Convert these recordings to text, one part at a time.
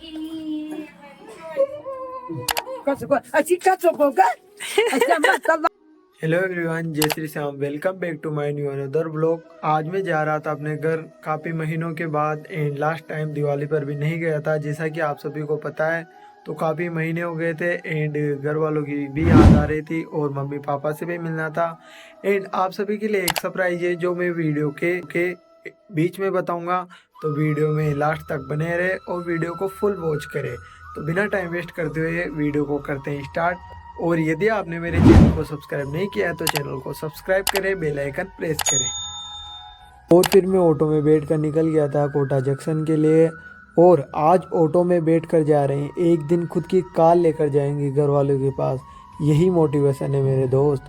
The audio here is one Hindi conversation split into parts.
हेलो एवरीवन, जय Shri Shyam. Welcome back to my new another vlog. आज मैं जा रहा था अपने घर काफ़ी महीनों के बाद एंड लास्ट टाइम दिवाली पर भी नहीं गया था, जैसा कि आप सभी को पता है। तो काफ़ी महीने हो गए थे एंड घर वालों की भी याद आ रही थी और मम्मी पापा से भी मिलना था। एंड आप सभी के लिए एक सरप्राइज है जो मैं वीडियो के बीच में बताऊंगा, तो वीडियो में लास्ट तक बने रहे और वीडियो को फुल वॉच करें। तो बिना टाइम वेस्ट करते हुए वीडियो को करते हैं स्टार्ट। और यदि आपने मेरे चैनल को सब्सक्राइब नहीं किया है तो चैनल को सब्सक्राइब करें, बेल आइकन प्रेस करें। और फिर मैं ऑटो में बैठ कर निकल गया था कोटा जंक्शन के लिए। और आज ऑटो में बैठ कर जा रहे हैं, एक दिन खुद की कार लेकर जाएंगे घर वालों के पास। यही मोटिवेशन है मेरे दोस्त।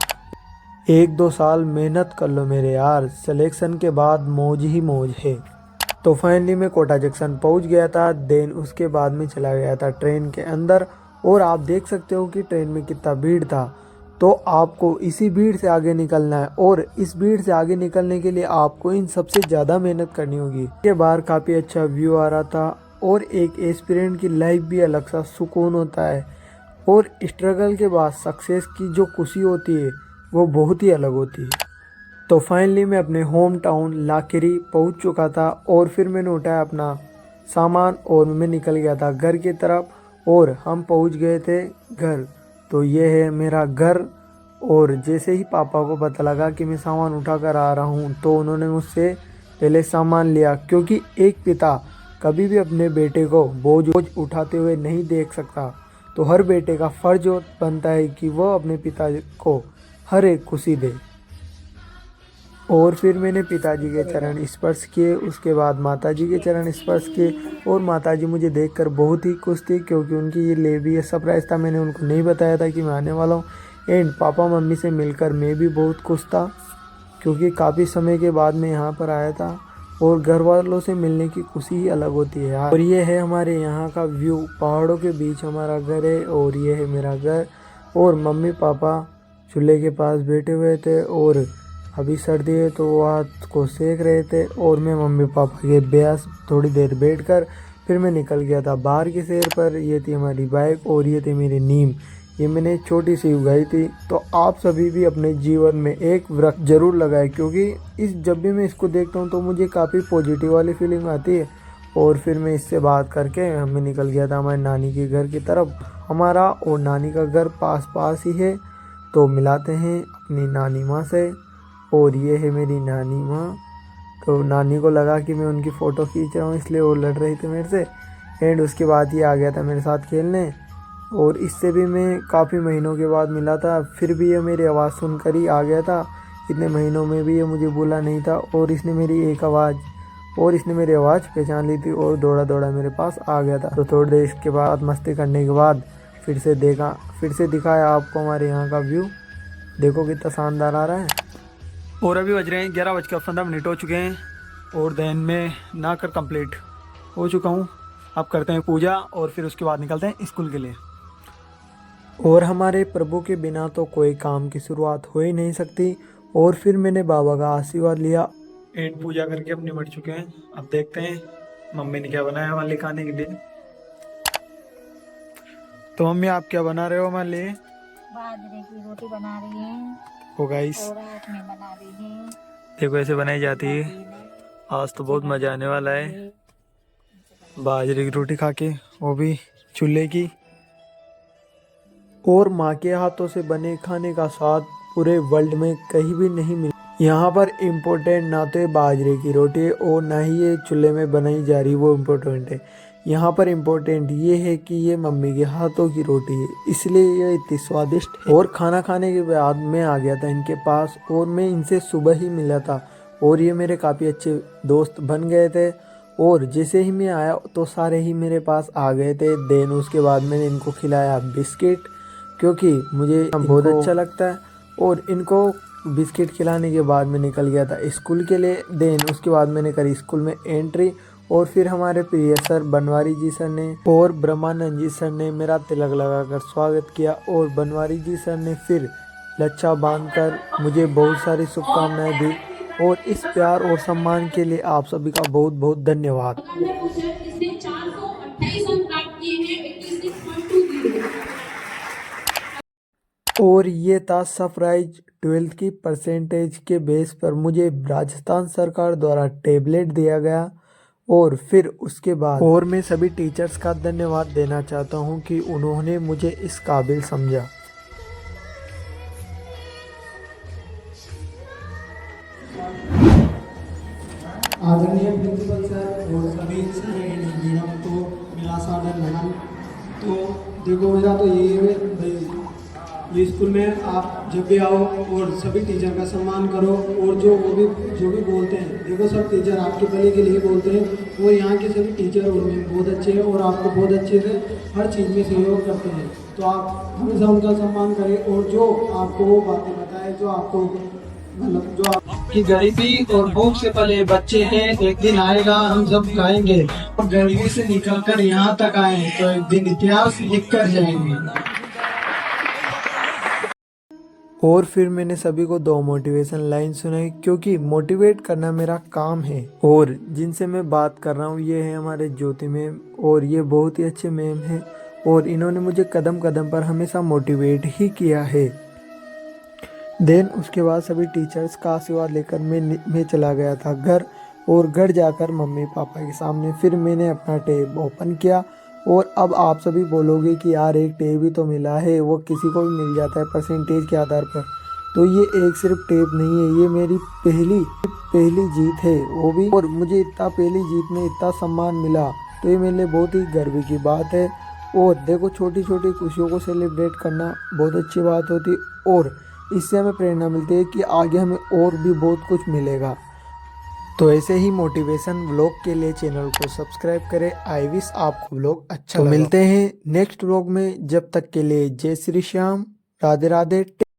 1-2 साल मेहनत कर लो मेरे यार, सिलेक्शन के बाद मौज ही मौज है। तो फाइनली मैं कोटा जंक्शन पहुंच गया था। देन उसके बाद में चला गया था ट्रेन के अंदर। और आप देख सकते हो कि ट्रेन में कितना भीड़ था। तो आपको इसी भीड़ से आगे निकलना है और इस भीड़ से आगे निकलने के लिए आपको इन सबसे ज़्यादा मेहनत करनी होगी। के बाहर काफ़ी अच्छा व्यू आ रहा था और एक एस्पिरेंट की लाइफ भी अलग सा सुकून होता है। और स्ट्रगल के बाद सक्सेस की जो खुशी होती है वो बहुत ही अलग होती है। तो फाइनली मैं अपने होम टाउन लाकेरी पहुंच चुका था और फिर मैंने उठाया अपना सामान और मैं निकल गया था घर की तरफ। और हम पहुंच गए थे घर। तो ये है मेरा घर। और जैसे ही पापा को पता लगा कि मैं सामान उठा कर आ रहा हूँ तो उन्होंने मुझसे पहले सामान लिया, क्योंकि एक पिता कभी भी अपने बेटे को बोझ उठाते हुए नहीं देख सकता। तो हर बेटे का फर्ज बनता है कि वह अपने पिता को हर एक खुशी दे। और फिर मैंने पिताजी के चरण स्पर्श किए, उसके बाद माताजी के चरण स्पर्श किए। और माताजी मुझे देखकर बहुत ही खुश थी, क्योंकि उनकी ये ले भी ये सरप्राइज़ था, मैंने उनको नहीं बताया था कि मैं आने वाला हूँ। एंड पापा मम्मी से मिलकर मैं भी बहुत खुश था, क्योंकि काफ़ी समय के बाद मैं यहाँ पर आया था। और घर वालों से मिलने की खुशी ही अलग होती है यार। और ये है हमारे यहाँ का व्यू, पहाड़ों के बीच हमारा घर है। और ये है मेरा घर। और मम्मी पापा चूल्हे के पास बैठे हुए थे और अभी सर्दी है तो वो हाथ को सेक रहे थे। और मैं मम्मी पापा के ब्यास थोड़ी देर बैठकर फिर मैं निकल गया था बाहर की सैर पर। ये थी हमारी बाइक और ये थी मेरी नीम, ये मैंने छोटी सी उगाई थी। तो आप सभी भी अपने जीवन में एक वृक्ष जरूर लगाए, क्योंकि जब भी मैं इसको देखता हूँ तो मुझे काफ़ी पॉजिटिव वाली फीलिंग आती है। और फिर मैं इससे बात करके मैं निकल गया था हमारे नानी के घर की तरफ। हमारा और नानी का घर पास पास ही है, तो मिलाते हैं अपनी नानी माँ से। और ये है मेरी नानी माँ। तो नानी को लगा कि मैं उनकी फ़ोटो खींच रहा हूँ, इसलिए वो लड़ रही थी मेरे से। एंड उसके बाद ये आ गया था मेरे साथ खेलने। और इससे भी मैं काफ़ी महीनों के बाद मिला था, फिर भी ये मेरी आवाज़ सुनकर ही आ गया था। इतने महीनों में भी ये मुझे भूला नहीं था और इसने मेरी आवाज़ पहचान ली थी और दौड़ा दौड़ा मेरे पास आ गया था। तो थोड़ी देर इसके बाद मस्ती करने के बाद फिर से दिखाया आपको हमारे यहाँ का व्यू। देखो कितना शानदार आ रहा है। और अभी बज रहे हैं 11:15 हो चुके हैं और देन में नहाकर कंप्लीट हो चुका हूँ। अब करते हैं पूजा और फिर उसके बाद निकलते हैं स्कूल के लिए। और हमारे प्रभु के बिना तो कोई काम की शुरुआत हो ही नहीं सकती। और फिर मैंने बाबा का आशीर्वाद लिया एंड पूजा करके अपने निपट चुके हैं। अब देखते हैं मम्मी ने क्या बनाया हमारे लिए खाने के लिए। तो मम्मी आप क्या बना रहे हो हमारे लिए? बाजरे की रोटी बना रही हैं। ओ गाइस, और रात में बना रही हैं। देखो ऐसे बनाई जाती है। आज तो बहुत मजा आने वाला है बाजरे की रोटी खा के, वो भी चूल्हे की। और माँ के हाथों से बने खाने का स्वाद पूरे वर्ल्ड में कहीं भी नहीं मिला। यहाँ पर इम्पोर्टेंट ना तो बाजरे की रोटी है और ना ही ये चूल्हे में बनाई जा रही वो इम्पोर्टेंट है। यहाँ पर इम्पोर्टेंट ये है कि ये मम्मी के हाथों की रोटी है, इसलिए ये इतनी स्वादिष्ट है। और खाना खाने के बाद मैं आ गया था इनके पास और मैं इनसे सुबह ही मिला था और ये मेरे काफ़ी अच्छे दोस्त बन गए थे। और जैसे ही मैं आया तो सारे ही मेरे पास आ गए थे। देन उसके बाद मैंने इनको खिलाया बिस्किट, क्योंकि मुझे बहुत अच्छा लगता है। और इनको बिस्किट खिलाने के बाद मैं निकल गया था स्कूल के लिए। देन उसके बाद मैंने करी स्कूल में एंट्री। और फिर हमारे प्रिय सर बनवारी जी सर ने और ब्रह्मानंद जी सर ने मेरा तिलक लगाकर स्वागत किया। और बनवारी जी सर ने फिर लच्छा बांधकर मुझे बहुत सारी शुभकामनाएं दी। और इस प्यार और सम्मान के लिए आप सभी का बहुत बहुत धन्यवाद। और ये था सरप्राइज 12th की परसेंटेज के बेस पर मुझे राजस्थान सरकार द्वारा टेबलेट दिया गया। और फिर उसके बाद और मैं सभी टीचर्स का धन्यवाद देना चाहता हूँ कि उन्होंने मुझे इस काबिल समझा। आदरणीय प्रिंसिपल सर और सभी मैडम को मेरा सादर नमन। तो देखो मेरा तो यही है भाई, ये स्कूल में आप जब भी आओ और सभी टीचर का सम्मान करो और जो भी बोलते हैं, देखो सब टीचर आपके भले के लिए बोलते हैं और यहाँ के सभी टीचर और मैम बहुत अच्छे हैं और आपको बहुत अच्छे से हर चीज़ में सहयोग करते हैं। तो आप हमेशा उनका सम्मान करें और जो आपको वो बातें बताएं जो आपको मतलब जो आपकी गरीबी और भूख से पले बच्चे हैं, एक दिन आएगा हम सब खाएंगे और गरीबी से निकलकर यहाँ तक आए तो एक दिन इतिहास लिख कर जाएंगे। और फिर मैंने सभी को 2 मोटिवेशन लाइन सुनाई, क्योंकि मोटिवेट करना मेरा काम है। और जिनसे मैं बात कर रहा हूँ ये है हमारे ज्योति मैम, और ये बहुत ही अच्छे मैम हैं और इन्होंने मुझे कदम कदम पर हमेशा मोटिवेट ही किया है। देन उसके बाद सभी टीचर्स का आशीर्वाद लेकर मैं चला गया था घर। और घर जाकर मम्मी पापा के सामने फिर मैंने अपना टैब ओपन किया। और अब आप सभी बोलोगे कि यार एक टैब ही तो मिला है, वो किसी को भी मिल जाता है परसेंटेज के आधार पर। तो ये एक सिर्फ टैब नहीं है, ये मेरी पहली जीत है वो भी। और मुझे इतना पहली जीत में इतना सम्मान मिला तो ये मेरे लिए बहुत ही गर्व की बात है। और देखो छोटी छोटी खुशियों को सेलिब्रेट करना बहुत अच्छी बात होती है और इससे हमें प्रेरणा मिलती है कि आगे हमें और भी बहुत कुछ मिलेगा। तो ऐसे ही मोटिवेशन व्लॉग के लिए चैनल को सब्सक्राइब करें। आई विश आपको व्लॉग अच्छा लगा। मिलते हैं नेक्स्ट व्लॉग में, जब तक के लिए जय श्री श्याम, राधे राधे।